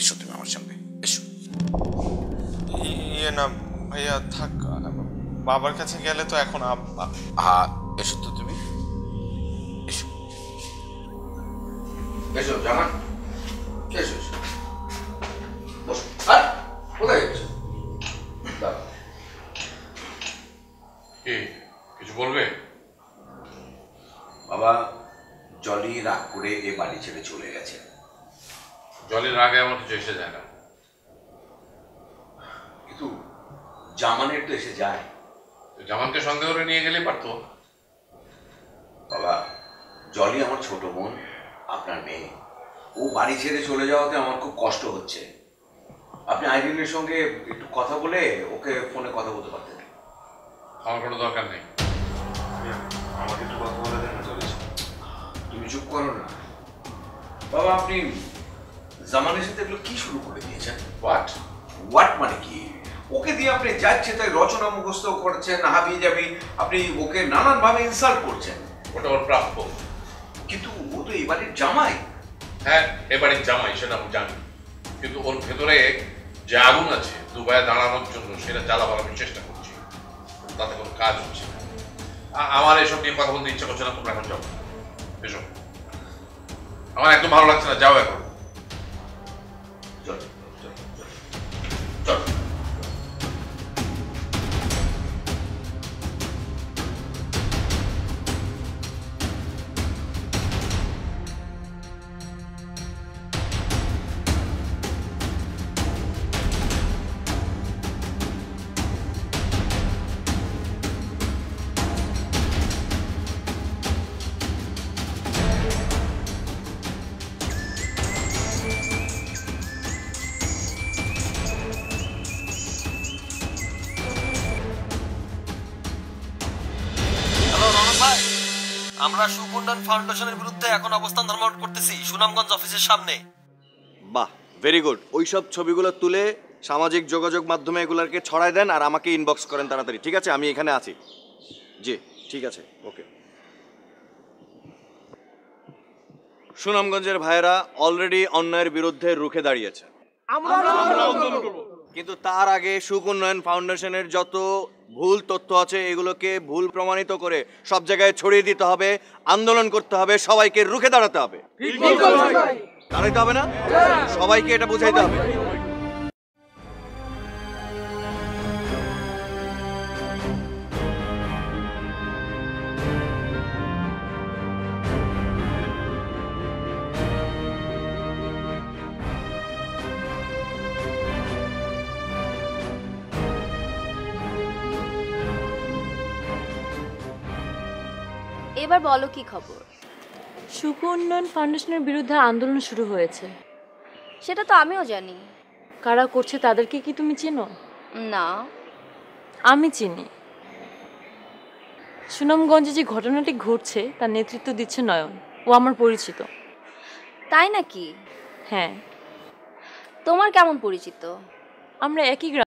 এসো তুমি আমার সামনে এসো। ইয়ে না ভাইয়া থাক, বাবার কাছে গেলে তো এখন এসো তো তুমি, এসো এসো জামান, এসো এসো বসো। কোথায় গেছো? কি কিছু বলবে? বাবা, জলি রাগ করে এ বাড়ি ছেড়ে চলে গেছে। জলের আগে আমার কিছু এসে যায় না, কিন্তু জামানের তো এসে যায়। জামানকে সন্দেহ করে নিয়ে গেলেই পারতো। বাবা, জলি আমার ছোট বোন, আপনার মেয়ে, ও বাড়ি ছেড়ে চলে যাওয়াতে আমার খুব কষ্ট হচ্ছে। আপনি আইরিনের সঙ্গে একটু কথা বলে ওকে ফোনে কথা বলতে পারতেন। আমার কোনো দরকার নেই। আমাকে একটু কথা বলে দেন না জলি। তুমি চুপ করো না বাবা। আপনি জামানের সাথে এগুলো কি শুরু করে দিয়েছেন? হোয়াট মানে কি? ওকে দিয়ে আপনি যাচ্ছে তাই রচনা মুখস্থ করছেন, হাবি যাবি, আপনি ওকে নানান ভাবে ইনসাল্ট করছেন। ওটা ওর প্রাপ্য। কিন্তু ও তো এই বাড়ির জামাই। হ্যাঁ, এবারের জামাই, সেটা আমি জানি, কিন্তু ওর ভেতরে যে আগুন আছে দুবাইয়ে দাঁড়ানোর জন্য, সেটা জ্বালাবার আমি চেষ্টা করছি, তাতে কোনো কাজ হচ্ছে না। আমার এসব নিয়ে কথা বলতে ইচ্ছা করছে না। তোমরা এখন যাও, এসো। আমার একদম ভালো লাগছে না, যাও এখন। চল চল চল। আমরা সুকুন্ডন ফাউন্ডেশনের বিরুদ্ধে এখন অবস্থান ধর্মায়ণ করতেছি সুনামগঞ্জ অফিসের সামনে। বাহ, ভেরি গুড। ওইসব ছবিগুলো তুলে সামাজিক যোগাযোগ মাধ্যমে এগুলোকে ছড়ায় দেন আর আমাকে ইনবক্স করেন তাড়াতাড়ি, ঠিক আছে? আমি এখানে আছি। জি ঠিক আছে, ওকে। সুনামগঞ্জের ভাইয়েরা অলরেডি অন্যায়ের বিরুদ্ধে রুখে দাঁড়িয়েছে, কিন্তু তার আগে সুখ উন্নয়ন ফাউন্ডেশনের যত ভুল তথ্য আছে এগুলোকে ভুল প্রমাণিত করে সব জায়গায় ছড়িয়ে দিতে হবে, আন্দোলন করতে হবে, সবাইকে রুখে দাঁড়াতে হবে। দাঁড়াইতে হবে না? সবাইকে এটা বুঝাইতে হবে। এবার বলো কি খবর? সুখ উন্নয়ন ফাউন্ডেশনের বিরুদ্ধে আন্দোলন শুরু হয়েছে। সেটা তো আমিও জানি। কারা করছে তাদেরকে কি তুমি চেনো? না। আমি চিনি। সুনামগঞ্জে যে ঘটনাটি ঘটছে তার নেতৃত্ব দিচ্ছে নয়ন, ও আমার পরিচিত। তাই নাকি? হ্যাঁ। তোমার কেমন পরিচিত? আমরা একই গ্রাম।